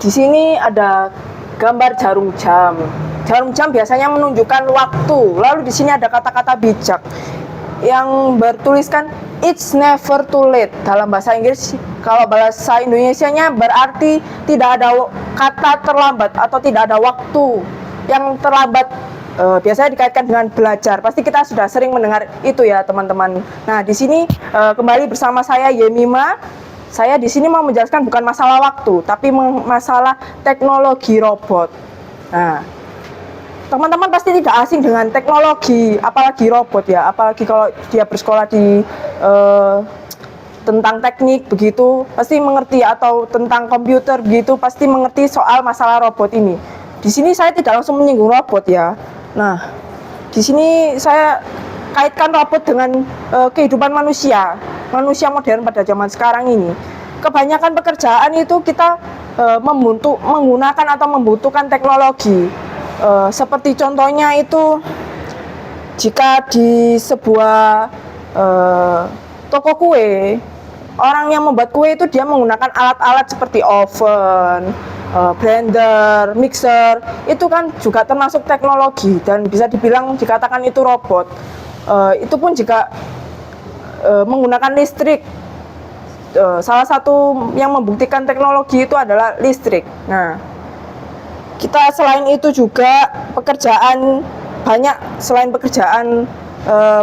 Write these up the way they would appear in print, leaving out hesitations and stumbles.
Di sini ada gambar jarum jam. Jarum jam biasanya menunjukkan waktu. Lalu di sini ada kata-kata bijak yang bertuliskan it's never too late dalam bahasa Inggris. Kalau bahasa Indonesianya berarti tidak ada kata terlambat atau tidak ada waktu yang terlambat. Biasanya dikaitkan dengan belajar. Pasti kita sudah sering mendengar itu ya teman-teman. Nah di sini kembali bersama saya Yemima. Saya di sini mau menjelaskan bukan masalah waktu, tapi masalah teknologi robot. Nah, teman-teman pasti tidak asing dengan teknologi, apalagi robot ya, apalagi kalau dia bersekolah di tentang teknik begitu, pasti mengerti, atau tentang komputer begitu, pasti mengerti soal masalah robot ini. Di sini saya tidak langsung menyinggung robot ya. Nah, di sini saya kaitkan robot dengan kehidupan manusia modern pada zaman sekarang ini. Kebanyakan pekerjaan itu kita menggunakan atau membutuhkan teknologi. Seperti contohnya itu, jika di sebuah toko kue, orang yang membuat kue itu dia menggunakan alat-alat seperti oven, blender, mixer, itu kan juga termasuk teknologi dan bisa dibilang dikatakan itu robot. Itu pun jika menggunakan listrik. Salah satu yang membuktikan teknologi itu adalah listrik. Nah, kita selain itu juga pekerjaan banyak, selain pekerjaan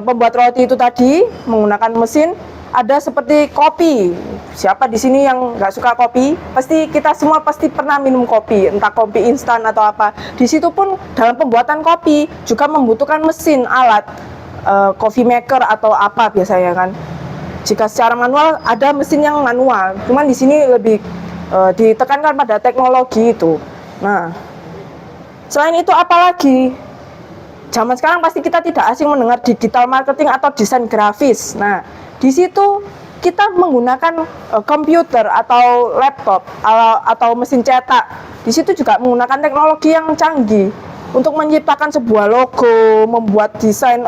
membuat roti itu tadi menggunakan mesin, ada seperti kopi. Siapa di sini yang nggak suka kopi? Pasti kita semua pasti pernah minum kopi, entah kopi instan atau apa. Di situ pun dalam pembuatan kopi juga membutuhkan mesin, alat, coffee maker atau apa biasanya kan. Jika secara manual ada mesin yang manual, cuman di sini lebih ditekankan pada teknologi itu. Nah, selain itu apalagi? Zaman sekarang pasti kita tidak asing mendengar digital marketing atau desain grafis. Nah, di situ kita menggunakan komputer atau laptop atau mesin cetak. Di situ juga menggunakan teknologi yang canggih untuk menciptakan sebuah logo, membuat desain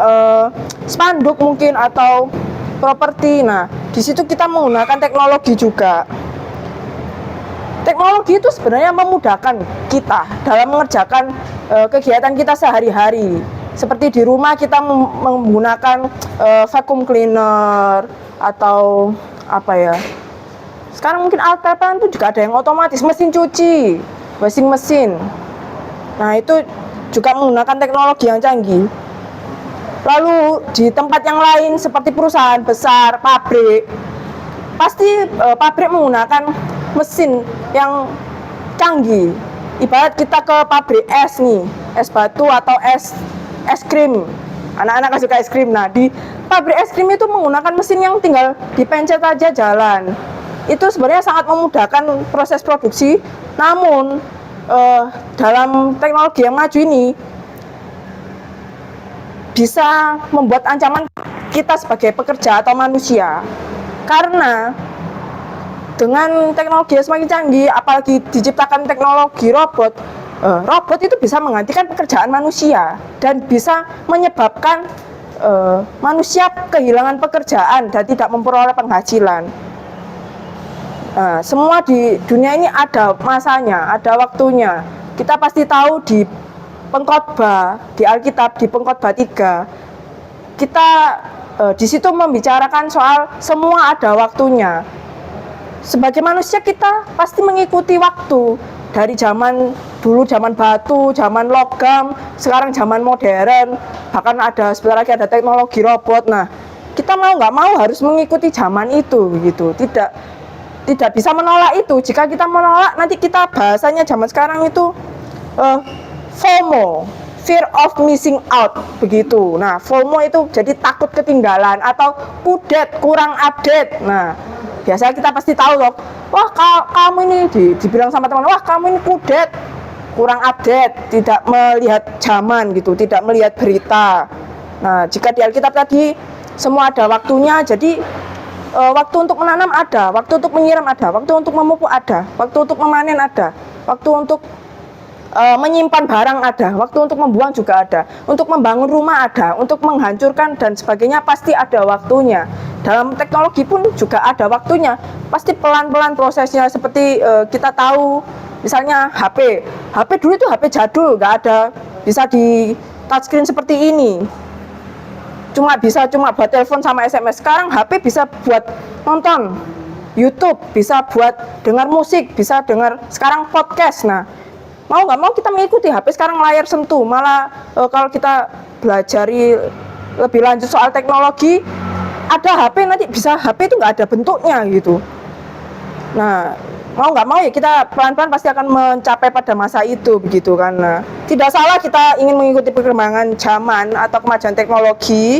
spanduk mungkin atau properti. Nah, di situ kita menggunakan teknologi juga. Teknologi itu sebenarnya memudahkan kita dalam mengerjakan kegiatan kita sehari-hari. Seperti di rumah kita menggunakan vacuum cleaner atau apa ya. Sekarang mungkin alat pelapaan itu juga ada yang otomatis, mesin cuci, washing machine. Nah, itu juga menggunakan teknologi yang canggih. Lalu di tempat yang lain seperti perusahaan besar, pabrik, pasti pabrik menggunakan mesin yang canggih. Ibarat kita ke pabrik es nih, es batu atau es krim. Anak-anak kan suka es krim. Nah, di pabrik es krim itu menggunakan mesin yang tinggal dipencet aja jalan. Itu sebenarnya sangat memudahkan proses produksi. Namun dalam teknologi yang maju ini bisa membuat ancaman kita sebagai pekerja atau manusia. Karena dengan teknologi yang semakin canggih, apalagi diciptakan teknologi robot, robot itu bisa menggantikan pekerjaan manusia dan bisa menyebabkan manusia kehilangan pekerjaan dan tidak memperoleh penghasilan. Semua di dunia ini ada masanya, ada waktunya. Kita pasti tahu di Pengkhotbah, di Alkitab, di Pengkhotbah 3, kita di situ membicarakan soal semua ada waktunya. Sebagai manusia kita pasti mengikuti waktu. Dari zaman dulu, zaman batu, zaman logam, sekarang zaman modern, bahkan ada sebentar lagi ada teknologi robot. Nah, kita mau nggak mau harus mengikuti zaman itu, gitu. Tidak bisa menolak itu. Jika kita menolak, nanti kita bahasanya zaman sekarang itu FOMO, fear of missing out, begitu. Nah, FOMO itu jadi takut ketinggalan atau kudet, kurang update. Nah, biasanya kita pasti tahu loh, wah kamu ini dibilang sama teman, wah kamu ini kudet, kurang update, tidak melihat zaman gitu, tidak melihat berita. Nah, jika di Alkitab tadi semua ada waktunya, jadi waktu untuk menanam ada, waktu untuk menyiram ada, waktu untuk memupuk ada, waktu untuk memanen ada, waktu untuk menyimpan barang ada, waktu untuk membuang juga ada, untuk membangun rumah ada, untuk menghancurkan dan sebagainya pasti ada waktunya. Dalam teknologi pun juga ada waktunya, pasti pelan-pelan prosesnya. Seperti kita tahu Misalnya HP dulu itu HP jadul, nggak ada bisa di touchscreen seperti ini. Cuma buat telepon sama SMS. Sekarang HP bisa buat nonton YouTube, bisa buat dengar musik, bisa dengar sekarang podcast. Nah, mau nggak mau kita mengikuti HP sekarang layar sentuh. Malah kalau kita belajari lebih lanjut soal teknologi, ada HP nanti bisa HP itu nggak ada bentuknya gitu. Nah, mau nggak mau ya kita pelan-pelan pasti akan mencapai pada masa itu begitu kan. Nah, tidak salah kita ingin mengikuti perkembangan zaman atau kemajuan teknologi.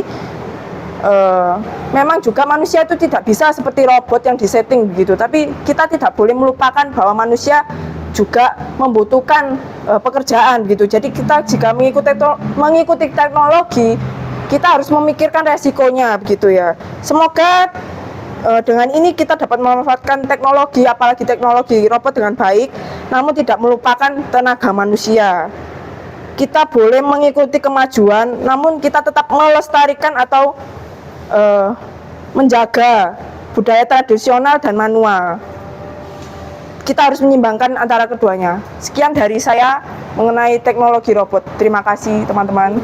Memang juga manusia itu tidak bisa seperti robot yang disetting begitu, tapi kita tidak boleh melupakan bahwa manusia juga membutuhkan pekerjaan gitu. Jadi kita jika mengikuti teknologi, kita harus memikirkan resikonya begitu ya. Semoga dengan ini kita dapat memanfaatkan teknologi, apalagi teknologi robot dengan baik, namun tidak melupakan tenaga manusia. Kita boleh mengikuti kemajuan, namun kita tetap melestarikan atau menjaga budaya tradisional dan manual. Kita harus menyimbangkan antara keduanya. Sekian dari saya mengenai teknologi robot. Terima kasih teman-teman.